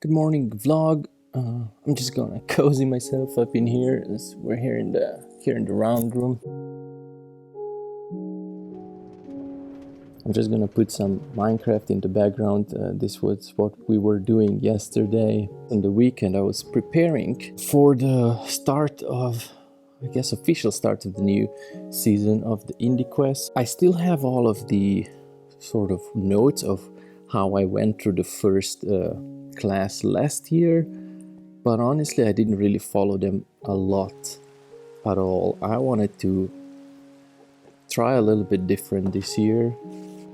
Good morning vlog. I'm just gonna cozy myself up in here as we're here in the round room. I'm just gonna put some Minecraft in the background. This was what we were doing yesterday. On the weekend I was preparing for the start of, I guess, official start of the new season of the Indie Quest. I still have all of the sort of notes of how I went through the first class last year, but honestly I didn't really follow them a lot at all. I wanted to try a little bit different this year,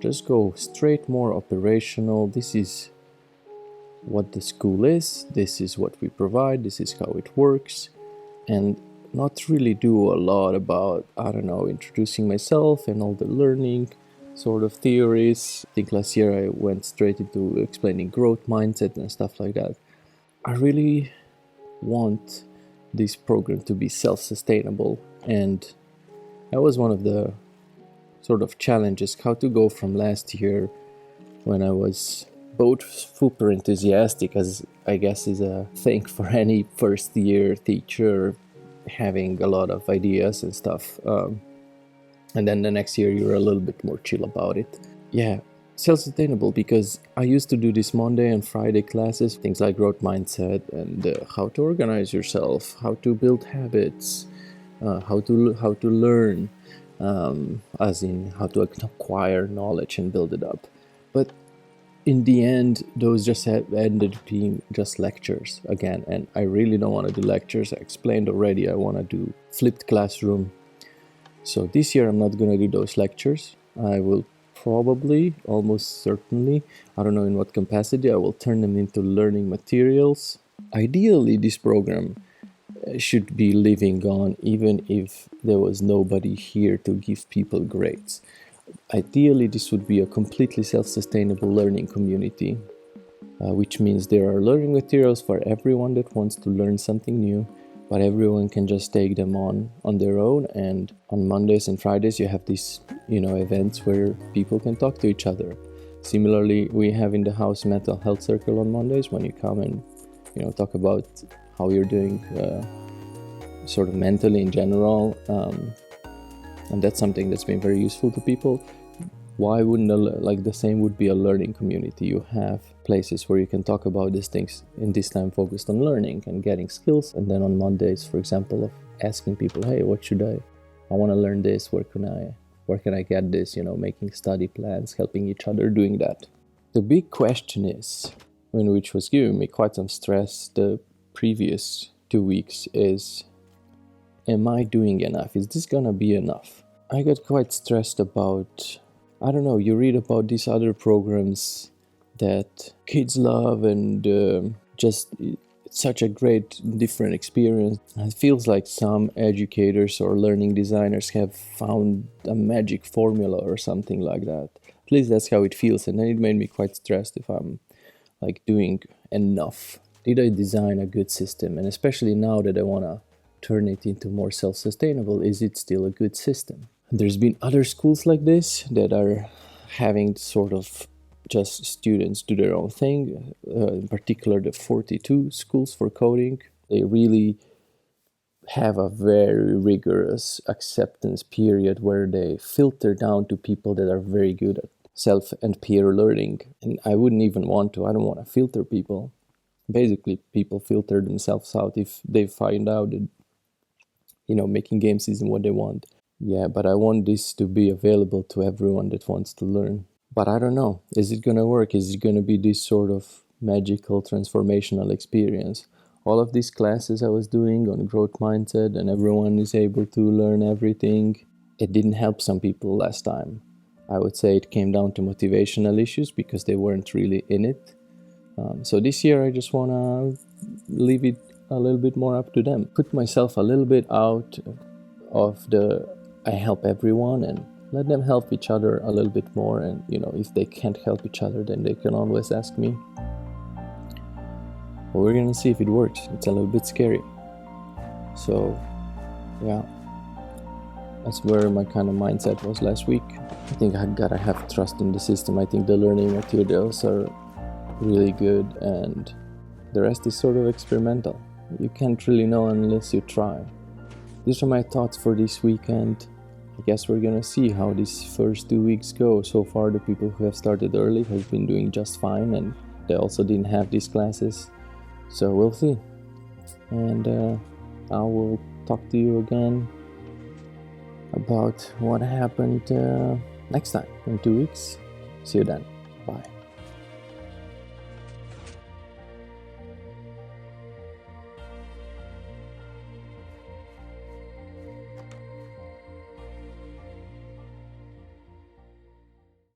just go straight more operational. This is what the school is, this is what we provide, this is how it works, and not really do a lot about, I don't know, introducing myself and all the learning sort of theories. I think last year I went straight into explaining growth mindset and stuff like that. I really want this program to be self-sustainable, and that was one of the sort of challenges, how to go from last year when I was both super enthusiastic, as I guess is a thing for any first year teacher, having a lot of ideas and stuff, and then the next year you're a little bit more chill about it. Yeah, self-sustainable, because I used to do this Monday and Friday classes, things like growth mindset and how to organize yourself, how to build habits, how to learn, as in how to acquire knowledge and build it up. But in the end, those just ended being just lectures again, and I really don't want to do lectures. I explained already, I want to do flipped classroom. So this year I'm not going to do those lectures. I will probably, almost certainly, I don't know in what capacity, I will turn them into learning materials. Ideally, this program should be living on even if there was nobody here to give people grades. Ideally, this would be a completely self-sustainable learning community, which means there are learning materials for everyone that wants to learn something new, but everyone can just take them on their own. And on Mondays and Fridays you have these, events where people can talk to each other. Similarly, we have in the house mental health circle on Mondays, when you come and talk about how you're doing sort of mentally in general, and that's something that's been very useful to people. Why wouldn't the same would be a learning community? You have places where you can talk about these things, in this time focused on learning and getting skills, and then on Mondays, for example, of asking people, hey, what should I want to learn this, where can I get this, making study plans, helping each other doing that. The big question is, which was giving me quite some stress the previous 2 weeks, is, am I doing enough? Is this gonna be enough? I got quite stressed about, I don't know, you read about these other programs that kids love, and just such a great different experience. It feels like some educators or learning designers have found a magic formula or something like that. At least that's how it feels, and then it made me quite stressed if I'm doing enough. Did I design a good system? And especially now that I want to turn it into more self-sustainable, is it still a good system? There's been other schools like this that are having sort of just students do their own thing, in particular the 42 schools for coding. They really have a very rigorous acceptance period where they filter down to people that are very good at self and peer learning. And I wouldn't even want to, I don't want to filter people. Basically, people filter themselves out if they find out that, making games isn't what they want. Yeah, but I want this to be available to everyone that wants to learn. But I don't know, is it gonna work? Is it gonna be this sort of magical transformational experience? All of these classes I was doing on growth mindset and everyone is able to learn everything, it didn't help some people last time. I would say it came down to motivational issues because they weren't really in it. So this year I just wanna leave it a little bit more up to them. Put myself a little bit out of I help everyone, and let them help each other a little bit more. And if they can't help each other, then they can always ask me. But we're gonna see if it works. It's a little bit scary. So yeah, that's where my kind of mindset was last week. I think I gotta have trust in the system. I think the learning materials are really good, and The rest is sort of experimental. You can't really know unless you try. These are my thoughts for this weekend. I guess we're gonna see how these first 2 weeks go. So far, the people who have started early have been doing just fine, and they also didn't have these classes. So we'll see. And I will talk to you again about what happened next time in 2 weeks. See you then.